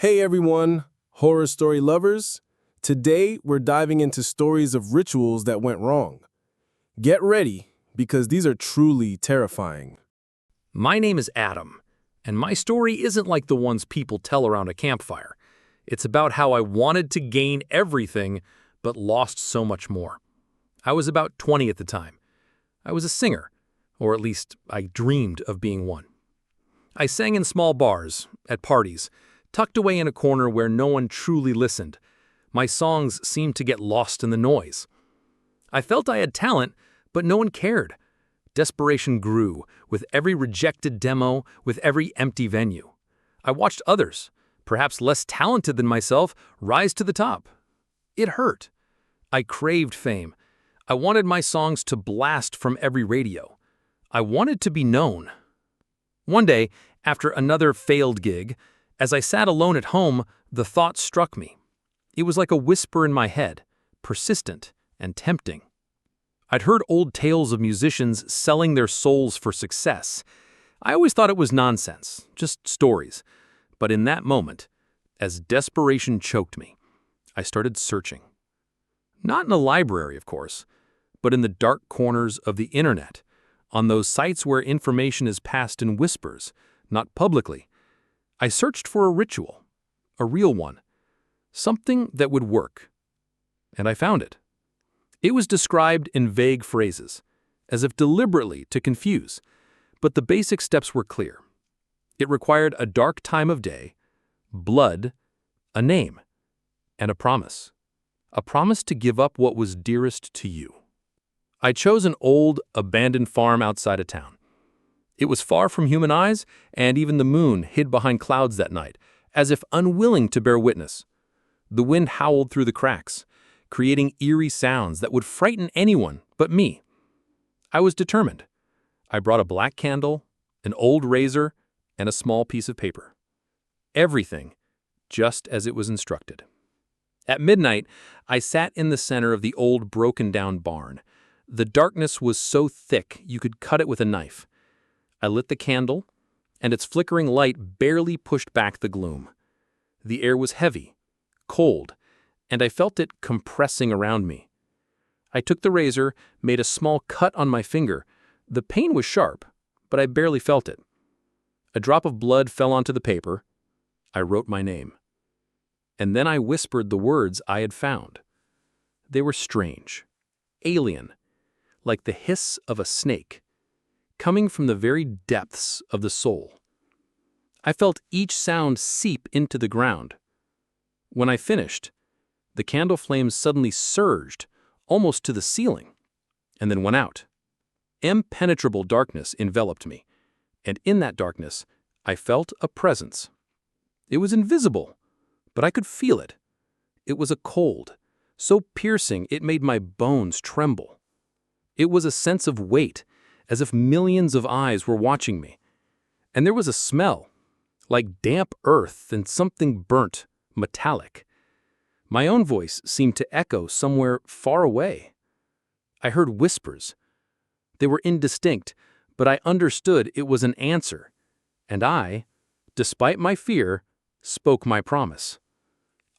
Hey everyone, horror story lovers. Today we're diving into stories of rituals that went wrong. Get ready, because these are truly terrifying. My name is Adam, and my story isn't like the ones people tell around a campfire. It's about how I wanted to gain everything, but lost so much more. I was about 20 at the time. I was a singer, or at least I dreamed of being one. I sang in small bars, at parties, tucked away in a corner where no one truly listened. My songs seemed to get lost in the noise. I felt I had talent, but no one cared. Desperation grew, with every rejected demo, with every empty venue. I watched others, perhaps less talented than myself, rise to the top. It hurt. I craved fame. I wanted my songs to blast from every radio. I wanted to be known. One day, after another failed gig, as I sat alone at home, the thought struck me. It was like a whisper in my head, persistent and tempting. I'd heard old tales of musicians selling their souls for success. I always thought it was nonsense, just stories. But in that moment, as desperation choked me, I started searching. Not in a library, of course, but in the dark corners of the internet, on those sites where information is passed in whispers, not publicly. I searched for a ritual, a real one, something that would work. And I found it. It was described in vague phrases, as if deliberately to confuse, but the basic steps were clear. It required a dark time of day, blood, a name, and a promise to give up what was dearest to you. I chose an old, abandoned farm outside of town. It was far from human eyes, and even the moon hid behind clouds that night, as if unwilling to bear witness. The wind howled through the cracks, creating eerie sounds that would frighten anyone but me. I was determined. I brought a black candle, an old razor, and a small piece of paper. Everything just as it was instructed. At midnight, I sat in the center of the old broken-down barn. The darkness was so thick you could cut it with a knife. I lit the candle, and its flickering light barely pushed back the gloom. The air was heavy, cold, and I felt it compressing around me. I took the razor, made a small cut on my finger. The pain was sharp, but I barely felt it. A drop of blood fell onto the paper. I wrote my name. And then I whispered the words I had found. They were strange, alien, like the hiss of a snake, coming from the very depths of the soul. I felt each sound seep into the ground. When I finished, the candle flames suddenly surged, almost to the ceiling, and then went out. Impenetrable darkness enveloped me, and in that darkness, I felt a presence. It was invisible, but I could feel it. It was a cold, so piercing it made my bones tremble. It was a sense of weight, as if millions of eyes were watching me. And there was a smell, like damp earth and something burnt, metallic. My own voice seemed to echo somewhere far away. I heard whispers. They were indistinct, but I understood it was an answer. And I, despite my fear, spoke my promise.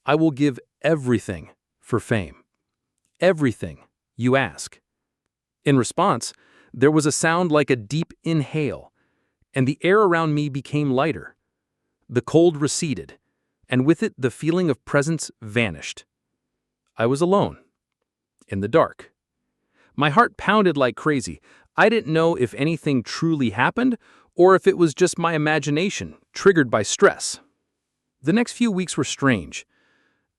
I will give everything for fame. Everything you ask. In response, there was a sound like a deep inhale, and the air around me became lighter. The cold receded, and with it the feeling of presence vanished. I was alone, in the dark. My heart pounded like crazy. I didn't know if anything truly happened, or if it was just my imagination, triggered by stress. The next few weeks were strange.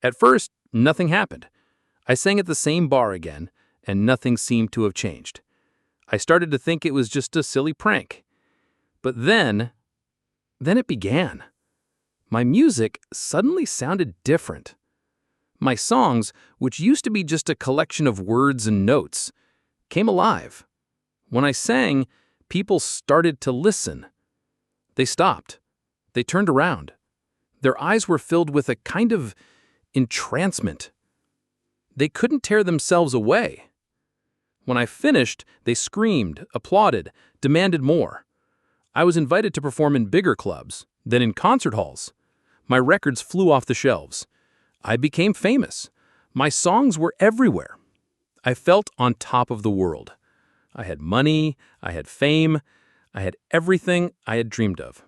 At first, nothing happened. I sang at the same bar again, and nothing seemed to have changed. I started to think it was just a silly prank. But then it began. My music suddenly sounded different. My songs, which used to be just a collection of words and notes, came alive. When I sang, people started to listen. They stopped. They turned around. Their eyes were filled with a kind of entrancement. They couldn't tear themselves away. When I finished, they screamed, applauded, demanded more. I was invited to perform in bigger clubs, then in concert halls. My records flew off the shelves. I became famous. My songs were everywhere. I felt on top of the world. I had money, I had fame, I had everything I had dreamed of.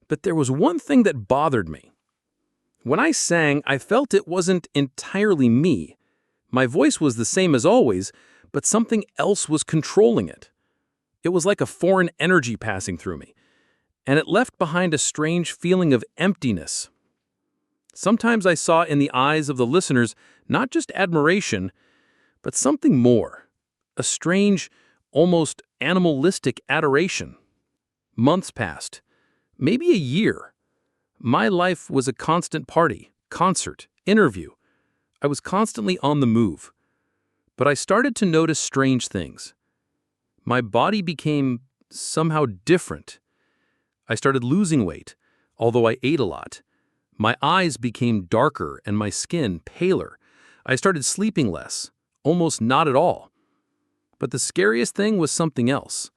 But there was one thing that bothered me. When I sang, I felt it wasn't entirely me. My voice was the same as always, but something else was controlling it. It was like a foreign energy passing through me, and it left behind a strange feeling of emptiness. Sometimes I saw in the eyes of the listeners not just admiration, but something more, a strange, almost animalistic adoration. Months passed, maybe a year. My life was a constant party, concert, interview. I was constantly on the move. But I started to notice strange things. My body became somehow different. I started losing weight, although I ate a lot. My eyes became darker and my skin paler. I started sleeping less, almost not at all. But the scariest thing was something else.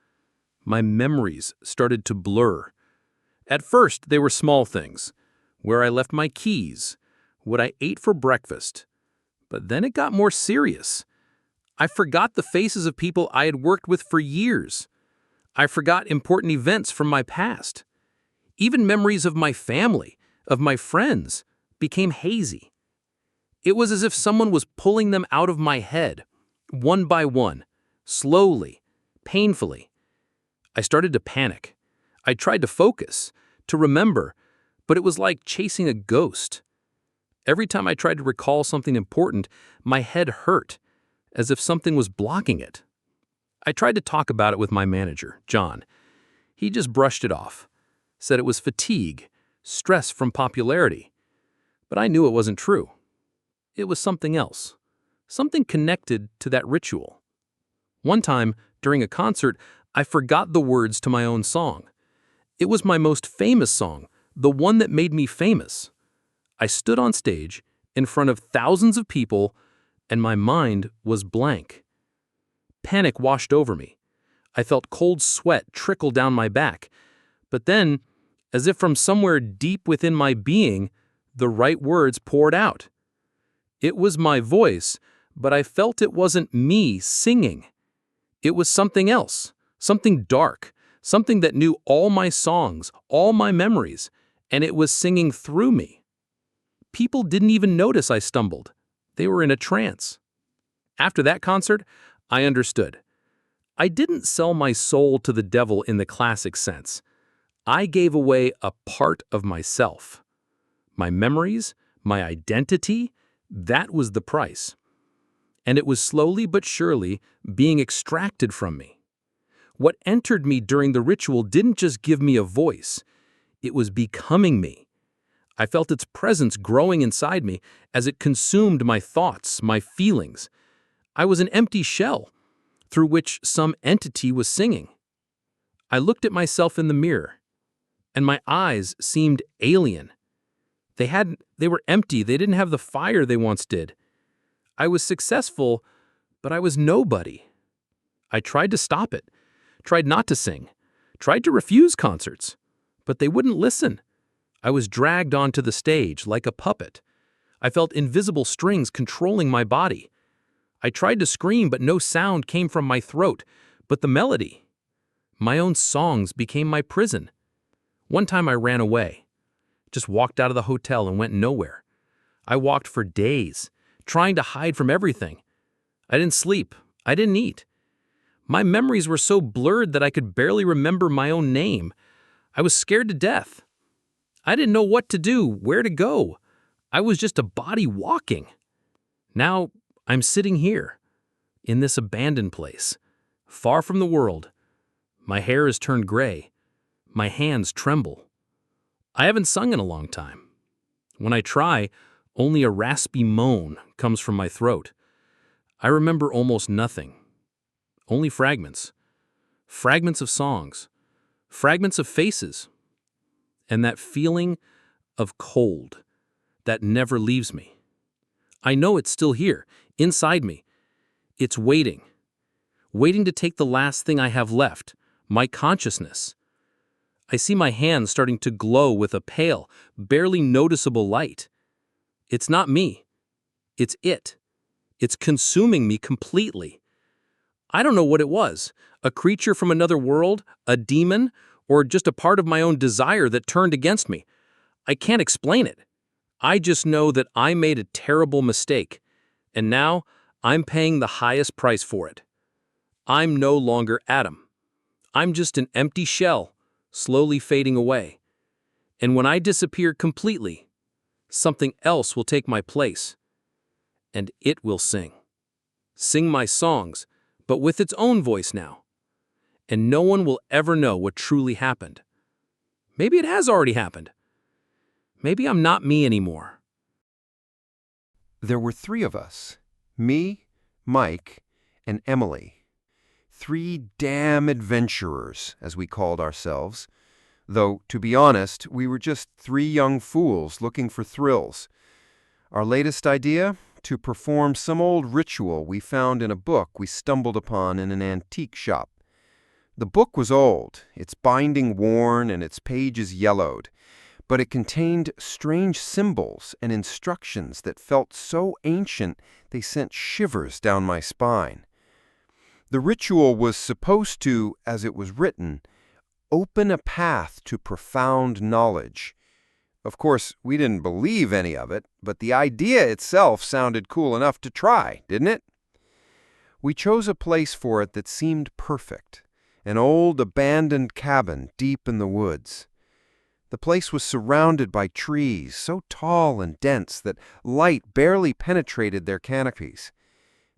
My memories started to blur. At first, they were small things, where I left my keys, what I ate for breakfast. But then it got more serious. I forgot the faces of people I had worked with for years. I forgot important events from my past. Even memories of my family, of my friends, became hazy. It was as if someone was pulling them out of my head, one by one, slowly, painfully. I started to panic. I tried to focus, to remember, but it was like chasing a ghost. Every time I tried to recall something important, my head hurt, as if something was blocking it. I tried to talk about it with my manager, John. He just brushed it off, said it was fatigue, stress from popularity. But I knew it wasn't true. It was something else, something connected to that ritual. One time, during a concert, I forgot the words to my own song. It was my most famous song, the one that made me famous. I stood on stage, in front of thousands of people, and my mind was blank. Panic washed over me. I felt cold sweat trickle down my back. But then, as if from somewhere deep within my being, the right words poured out. It was my voice, but I felt it wasn't me singing. It was something else, something dark, something that knew all my songs, all my memories, and it was singing through me. People didn't even notice I stumbled. They were in a trance. After that concert, I understood. I didn't sell my soul to the devil in the classic sense. I gave away a part of myself. My memories, my identity, that was the price. And it was slowly but surely being extracted from me. What entered me during the ritual didn't just give me a voice. It was becoming me. I felt its presence growing inside me as it consumed my thoughts, my feelings. I was an empty shell through which some entity was singing. I looked at myself in the mirror, and my eyes seemed alien. They were empty. They didn't have the fire they once did. I was successful, but I was nobody. I tried to stop it, tried not to sing, tried to refuse concerts, but they wouldn't listen. I was dragged onto the stage like a puppet. I felt invisible strings controlling my body. I tried to scream, but no sound came from my throat, but the melody. My own songs became my prison. One time I ran away, just walked out of the hotel and went nowhere. I walked for days, trying to hide from everything. I didn't sleep. I didn't eat. My memories were so blurred that I could barely remember my own name. I was scared to death. I didn't know what to do, where to go. I was just a body walking. Now I'm sitting here, in this abandoned place, far from the world. My hair has turned gray. My hands tremble. I haven't sung in a long time. When I try, only a raspy moan comes from my throat. I remember almost nothing. Only fragments. Fragments of songs. Fragments of faces. And that feeling of cold that never leaves me. I know it's still here, inside me. It's waiting. Waiting to take the last thing I have left, my consciousness. I see my hand starting to glow with a pale, barely noticeable light. It's not me. It's it. It's consuming me completely. I don't know what it was, a creature from another world, a demon, or just a part of my own desire that turned against me. I can't explain it. I just know that I made a terrible mistake, and now I'm paying the highest price for it. I'm no longer Adam. I'm just an empty shell, slowly fading away. And when I disappear completely, something else will take my place. And it will sing. Sing my songs, but with its own voice now. And no one will ever know what truly happened. Maybe it has already happened. Maybe I'm not me anymore. There were 3 of us, me, Mike, and Emily. 3 damn adventurers, as we called ourselves. Though, to be honest, we were just 3 young fools looking for thrills. Our latest idea? To perform some old ritual we found in a book we stumbled upon in an antique shop. The book was old, its binding worn and its pages yellowed, but it contained strange symbols and instructions that felt so ancient they sent shivers down my spine. The ritual was supposed to, as it was written, open a path to profound knowledge. Of course, we didn't believe any of it, but the idea itself sounded cool enough to try, didn't it? We chose a place for it that seemed perfect, an old abandoned cabin deep in the woods. The place was surrounded by trees so tall and dense that light barely penetrated their canopies.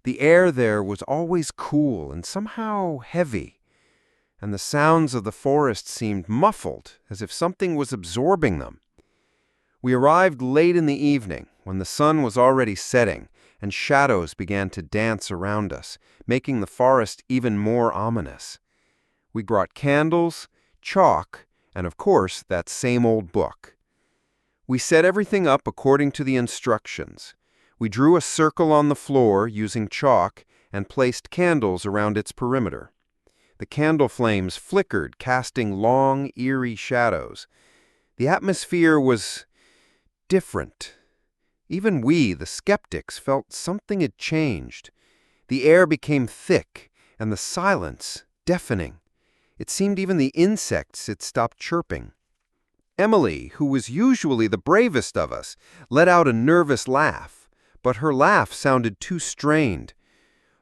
The air there was always cool and somehow heavy, and the sounds of the forest seemed muffled, as if something was absorbing them. We arrived late in the evening, when the sun was already setting, and shadows began to dance around us, making the forest even more ominous. We brought candles, chalk, and of course, that same old book. We set everything up according to the instructions. We drew a circle on the floor using chalk and placed candles around its perimeter. The candle flames flickered, casting long, eerie shadows. The atmosphere was different. Even we, the skeptics, felt something had changed. The air became thick, and the silence deafening. It seemed even the insects had stopped chirping. Emily, who was usually the bravest of us, let out a nervous laugh, but her laugh sounded too strained.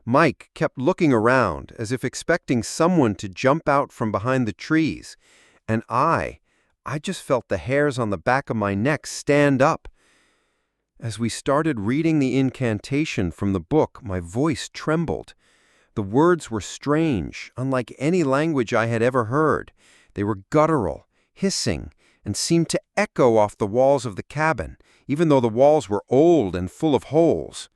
Mike kept looking around, as if expecting someone to jump out from behind the trees, and I just felt the hairs on the back of my neck stand up. As we started reading the incantation from the book, my voice trembled. The words were strange, unlike any language I had ever heard. They were guttural, hissing, and seemed to echo off the walls of the cabin, even though the walls were old and full of holes.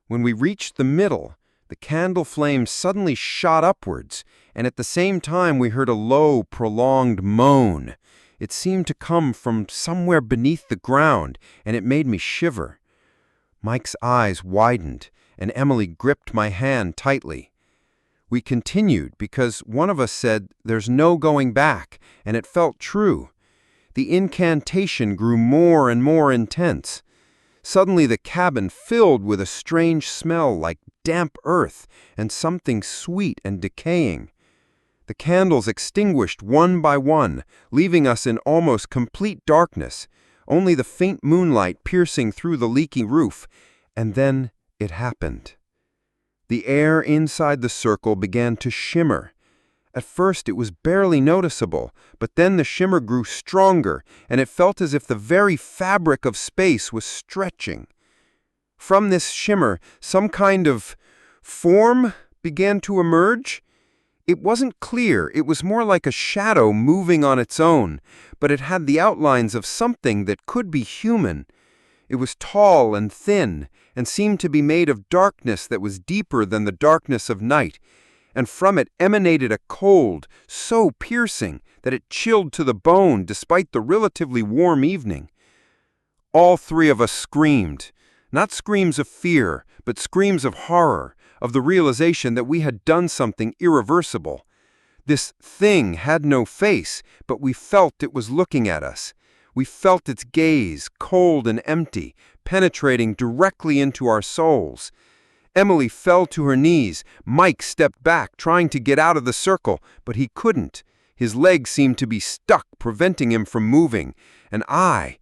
When we reached the middle, the candle flame suddenly shot upwards, and at the same time we heard a low, prolonged moan. It seemed to come from somewhere beneath the ground, and it made me shiver. Mike's eyes widened, and Emily gripped my hand tightly. We continued because one of us said, "There's no going back," and it felt true. The incantation grew more and more intense. Suddenly the cabin filled with a strange smell like damp earth and something sweet and decaying. The candles extinguished one by one, leaving us in almost complete darkness, only the faint moonlight piercing through the leaky roof, and then it happened. The air inside the circle began to shimmer. At first it was barely noticeable, but then the shimmer grew stronger, and it felt as if the very fabric of space was stretching. From this shimmer, some kind of form began to emerge. It wasn't clear, it was more like a shadow moving on its own, but it had the outlines of something that could be human. It was tall and thin, and seemed to be made of darkness that was deeper than the darkness of night, and from it emanated a cold so piercing that it chilled to the bone despite the relatively warm evening. All 3 of us screamed, not screams of fear, but screams of horror, of the realization that we had done something irreversible. This thing had no face, but we felt it was looking at us. We felt its gaze, cold and empty, penetrating directly into our souls. Emily fell to her knees. Mike stepped back, trying to get out of the circle, but he couldn't. His legs seemed to be stuck, preventing him from moving. And I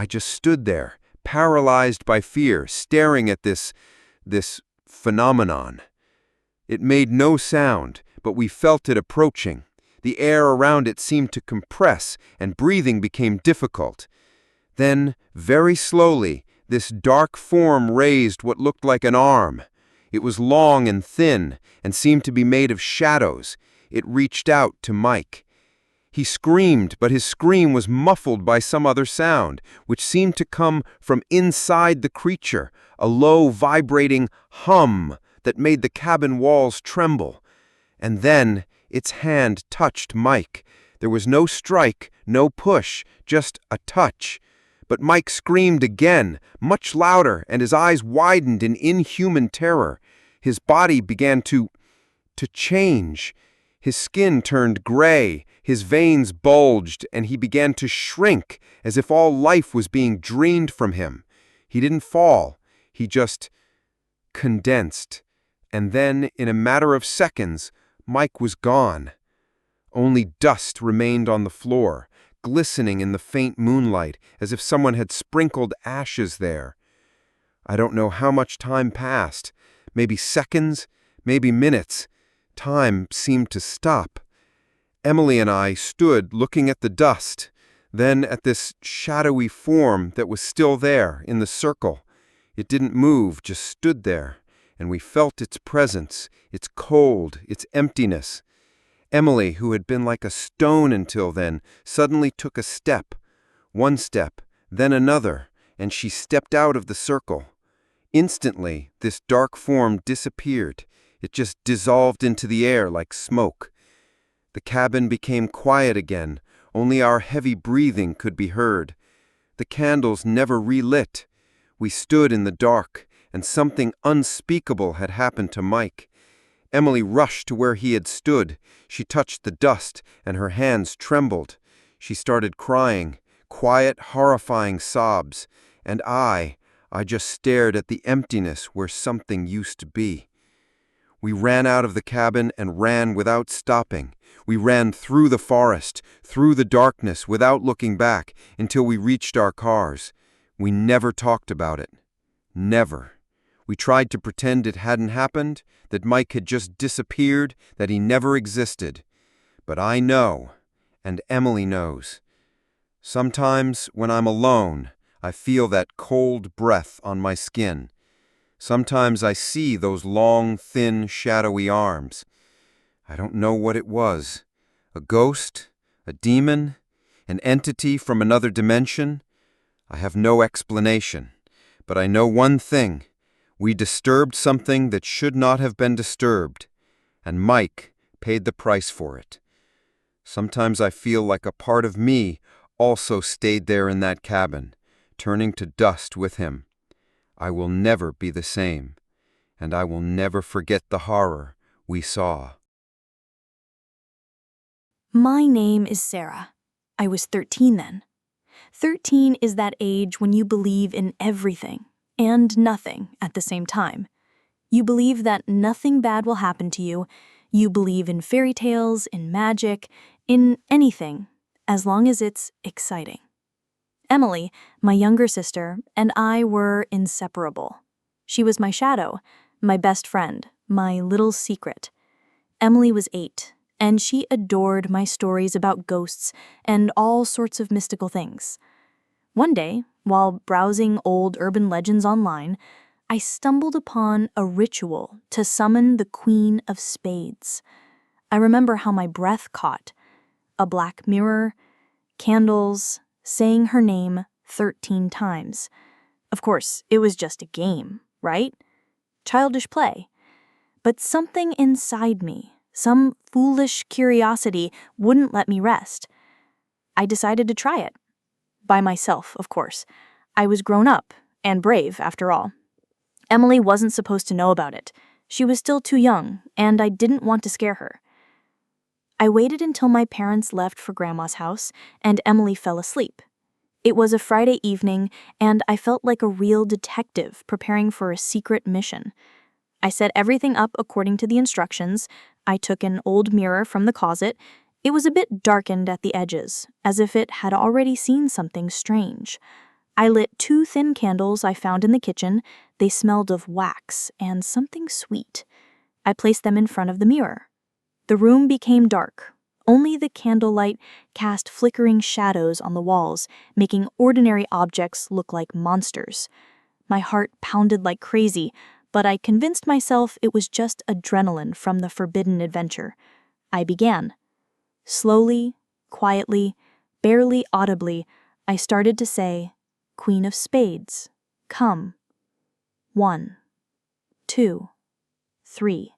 just stood there, paralyzed by fear, staring at this phenomenon. It made no sound, but we felt it approaching. The air around it seemed to compress, and breathing became difficult. Then, very slowly, this dark form raised what looked like an arm. It was long and thin, and seemed to be made of shadows. It reached out to Mike. He screamed, but his scream was muffled by some other sound, which seemed to come from inside the creature, a low, vibrating hum that made the cabin walls tremble. And then its hand touched Mike. There was no strike, no push, just a touch. But Mike screamed again, much louder, and his eyes widened in inhuman terror. His body began to change. His skin turned gray, his veins bulged, and he began to shrink, as if all life was being drained from him. He didn't fall, he just condensed. And then, in a matter of seconds, Mike was gone. Only dust remained on the floor, glistening in the faint moonlight, as if someone had sprinkled ashes there. I don't know how much time passed. Maybe seconds, maybe minutes. Time seemed to stop. Emily and I stood looking at the dust, then at this shadowy form that was still there in the circle. It didn't move, just stood there, and we felt its presence, its cold, its emptiness. Emily, who had been like a stone until then, suddenly took a step. One step, then another, and she stepped out of the circle. Instantly, this dark form disappeared. It just dissolved into the air like smoke. The cabin became quiet again. Only our heavy breathing could be heard. The candles never relit. We stood in the dark, and something unspeakable had happened to Mike. Emily rushed to where he had stood. She touched the dust, and her hands trembled. She started crying, quiet, horrifying sobs. And I just stared at the emptiness where something used to be. We ran out of the cabin and ran without stopping. We ran through the forest, through the darkness, without looking back, until we reached our cars. We never talked about it. Never. We tried to pretend it hadn't happened, that Mike had just disappeared, that he never existed. But I know, and Emily knows. Sometimes, when I'm alone, I feel that cold breath on my skin. Sometimes I see those long, thin, shadowy arms. I don't know what it was. A ghost? A demon? An entity from another dimension? I have no explanation. But I know one thing. We disturbed something that should not have been disturbed. And Mike paid the price for it. Sometimes I feel like a part of me also stayed there in that cabin, turning to dust with him. I will never be the same, and I will never forget the horror we saw. My name is Sarah. I was 13 then. 13 is that age when you believe in everything and nothing at the same time. You believe that nothing bad will happen to you. You believe in fairy tales, in magic, in anything, as long as it's exciting. Emily, my younger sister, and I were inseparable. She was my shadow, my best friend, my little secret. Emily was 8, and she adored my stories about ghosts and all sorts of mystical things. One day, while browsing old urban legends online, I stumbled upon a ritual to summon the Queen of Spades. I remember how my breath caught. A black mirror, candles, saying her name 13 times. Of course, it was just a game, right? Childish play. But something inside me, some foolish curiosity, wouldn't let me rest. I decided to try it. By myself, of course. I was grown up and brave, after all. Emily wasn't supposed to know about it. She was still too young, and I didn't want to scare her. I waited until my parents left for Grandma's house and Emily fell asleep. It was a Friday evening, and I felt like a real detective preparing for a secret mission. I set everything up according to the instructions. I took an old mirror from the closet. It was a bit darkened at the edges, as if it had already seen something strange. I lit 2 thin candles I found in the kitchen. They smelled of wax and something sweet. I placed them in front of the mirror. The room became dark. Only the candlelight cast flickering shadows on the walls, making ordinary objects look like monsters. My heart pounded like crazy, but I convinced myself it was just adrenaline from the forbidden adventure. I began. Slowly, quietly, barely audibly, I started to say, "Queen of Spades, come." 1, 2, 3.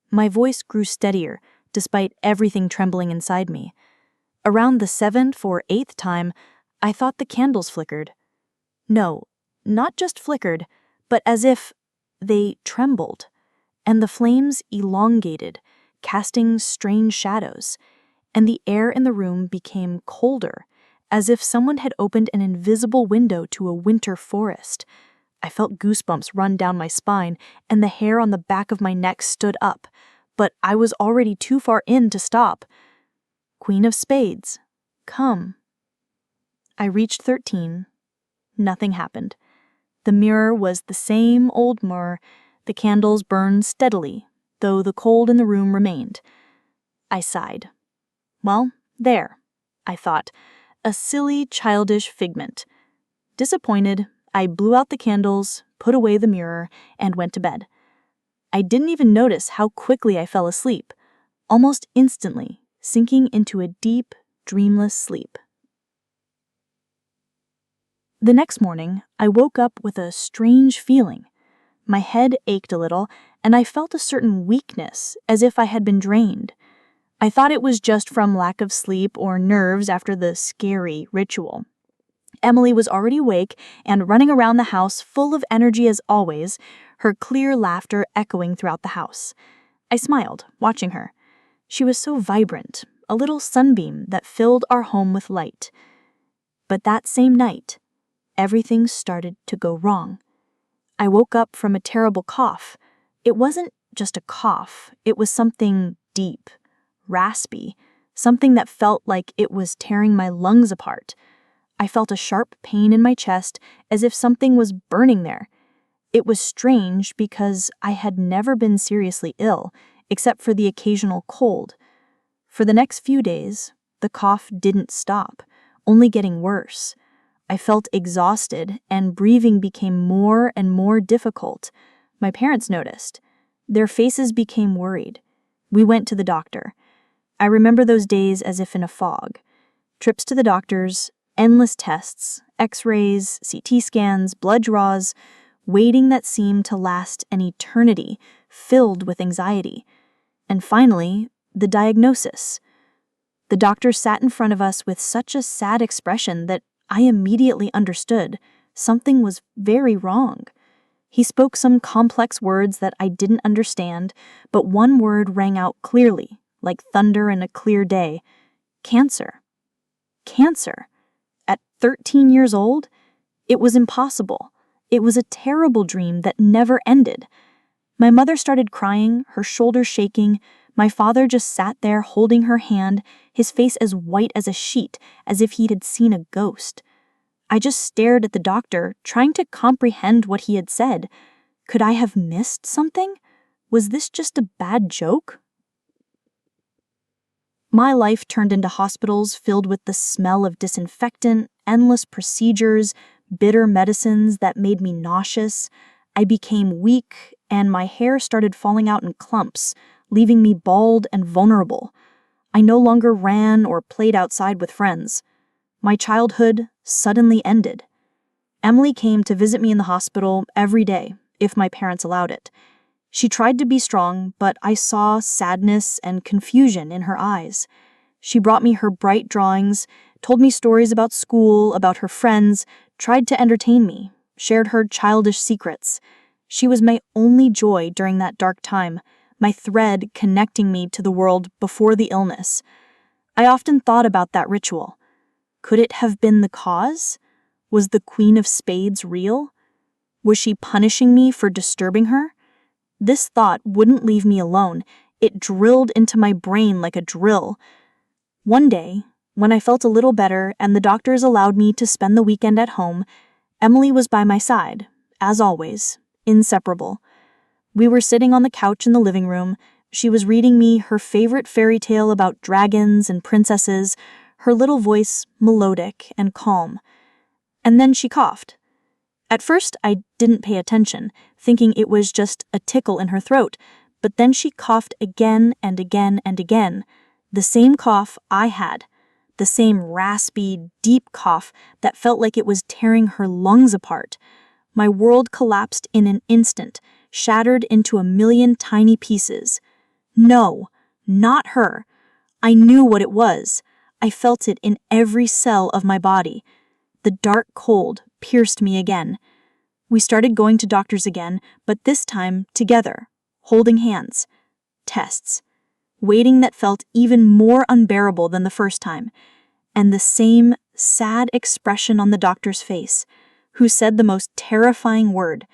My voice grew steadier, despite everything trembling inside me. Around the 7th or 8th time, I thought the candles flickered. No, not just flickered, but as if they trembled, and the flames elongated, casting strange shadows, and the air in the room became colder, as if someone had opened an invisible window to a winter forest. I felt goosebumps run down my spine, and the hair on the back of my neck stood up, but I was already too far in to stop. "Queen of Spades, come." I reached 13. Nothing happened. The mirror was the same old mirror. The candles burned steadily, though the cold in the room remained. I sighed. Well, there, I thought, a silly, childish figment. Disappointed, I blew out the candles, put away the mirror, and went to bed. I didn't even notice how quickly I fell asleep, almost instantly, sinking into a deep, dreamless sleep. The next morning, I woke up with a strange feeling. My head ached a little, and I felt a certain weakness, as if I had been drained. I thought it was just from lack of sleep or nerves after the scary ritual. Emily was already awake and running around the house full of energy as always, her clear laughter echoing throughout the house. I smiled, watching her. She was so vibrant, a little sunbeam that filled our home with light. But that same night, everything started to go wrong. I woke up from a terrible cough. It wasn't just a cough, it was something deep, raspy, something that felt like it was tearing my lungs apart. I felt a sharp pain in my chest, as if something was burning there. It was strange because I had never been seriously ill, except for the occasional cold. For the next few days, the cough didn't stop, only getting worse. I felt exhausted, and breathing became more and more difficult. My parents noticed. Their faces became worried. We went to the doctor. I remember those days as if in a fog. Trips to the doctors, endless tests, x-rays, CT scans, blood draws, waiting that seemed to last an eternity, filled with anxiety. And finally, the diagnosis. The doctor sat in front of us with such a sad expression that I immediately understood something was very wrong. He spoke some complex words that I didn't understand, but one word rang out clearly, like thunder in a clear day. Cancer. Cancer. At 13 years old? It was impossible. It was a terrible dream that never ended. My mother started crying, her shoulders shaking. My father just sat there holding her hand, his face as white as a sheet, as if he had seen a ghost. I just stared at the doctor, trying to comprehend what he had said. Could I have missed something? Was this just a bad joke? My life turned into hospitals filled with the smell of disinfectant, endless procedures, bitter medicines that made me nauseous. I became weak, and my hair started falling out in clumps, leaving me bald and vulnerable. I no longer ran or played outside with friends. My childhood suddenly ended. Emily came to visit me in the hospital every day, if my parents allowed it. She tried to be strong, but I saw sadness and confusion in her eyes. She brought me her bright drawings, told me stories about school, about her friends, tried to entertain me, shared her childish secrets. She was my only joy during that dark time, my thread connecting me to the world before the illness. I often thought about that ritual. Could it have been the cause? Was the Queen of Spades real? Was she punishing me for disturbing her? This thought wouldn't leave me alone. It drilled into my brain like a drill. One day, when I felt a little better and the doctors allowed me to spend the weekend at home, Emily was by my side, as always, inseparable. We were sitting on the couch in the living room. She was reading me her favorite fairy tale about dragons and princesses, her little voice melodic and calm. And then she coughed. At first, I didn't pay attention, thinking it was just a tickle in her throat, but then she coughed again and again and again, the same cough I had, the same raspy, deep cough that felt like it was tearing her lungs apart. My world collapsed in an instant, shattered into a million tiny pieces. No, not her. I knew what it was. I felt it in every cell of my body. The dark cold pierced me again. We started going to doctors again, but this time together, holding hands. Tests. Waiting that felt even more unbearable than the first time. And the same sad expression on the doctor's face, who said the most terrifying word.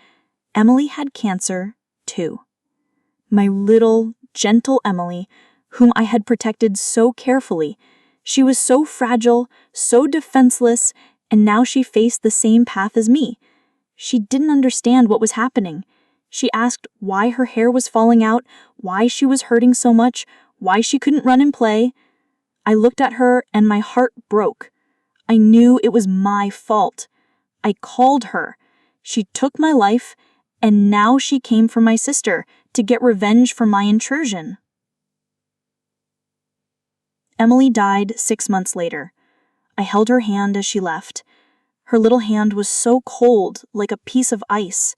Emily had cancer, too. My little, gentle Emily, whom I had protected so carefully. She was so fragile, so defenseless, and now she faced the same path as me. She didn't understand what was happening. She asked why her hair was falling out, why she was hurting so much, why she couldn't run and play. I looked at her and my heart broke. I knew it was my fault. I called her. She took my life, and now she came for my sister to get revenge for my intrusion. Emily died 6 months later. I held her hand as she left. Her little hand was so cold, like a piece of ice.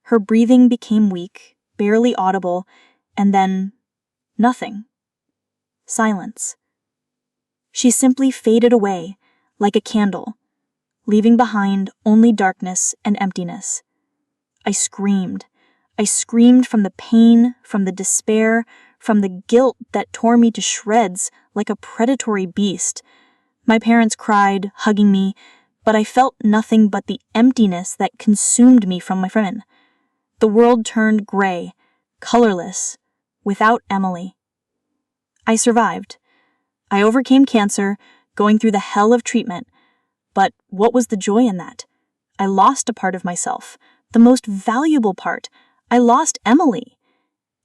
Her breathing became weak, barely audible, and then nothing. Silence. She simply faded away, like a candle, leaving behind only darkness and emptiness. I screamed. I screamed from the pain, from the despair, from the guilt that tore me to shreds like a predatory beast. My parents cried, hugging me, but I felt nothing but the emptiness that consumed me from my friend. The world turned gray, colorless, without Emily. I survived. I overcame cancer, going through the hell of treatment. But what was the joy in that? I lost a part of myself, the most valuable part. I lost Emily.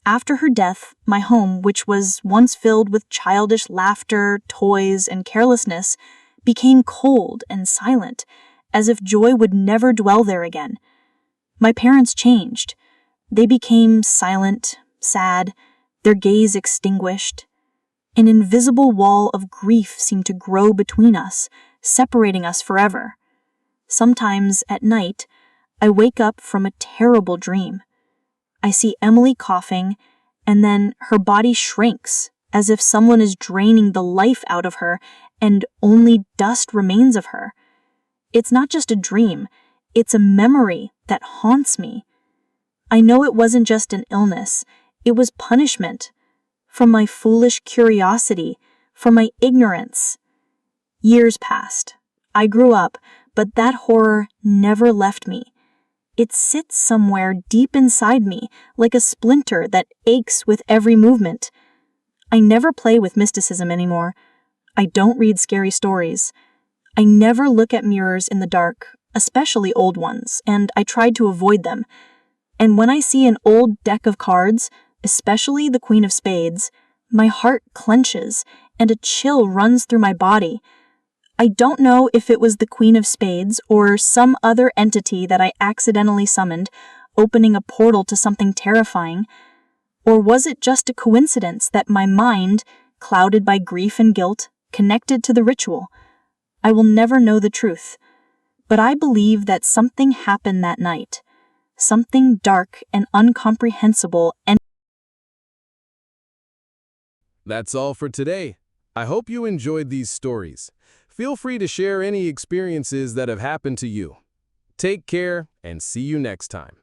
After her death, my home, which was once filled with childish laughter, toys, and carelessness, became cold and silent, as if joy would never dwell there again. My parents changed. They became silent, sad, their gaze extinguished. An invisible wall of grief seemed to grow between us, separating us forever. Sometimes, at night, I wake up from a terrible dream. I see Emily coughing, and then her body shrinks, as if someone is draining the life out of her, and only dust remains of her. It's not just a dream, it's a memory that haunts me. I know it wasn't just an illness, it was punishment. For my foolish curiosity, for my ignorance. Years passed. I grew up, but that horror never left me. It sits somewhere deep inside me, like a splinter that aches with every movement. I never play with mysticism anymore. I don't read scary stories. I never look at mirrors in the dark, especially old ones, and I tried to avoid them. And when I see an old deck of cards, especially the Queen of Spades, my heart clenches and a chill runs through my body. I don't know if it was the Queen of Spades or some other entity that I accidentally summoned, opening a portal to something terrifying. Or was it just a coincidence that my mind, clouded by grief and guilt, connected to the ritual? I will never know the truth. But I believe that something happened that night. Something dark and incomprehensible and That's all for today. I hope you enjoyed these stories. Feel free to share any experiences that have happened to you. Take care and see you next time.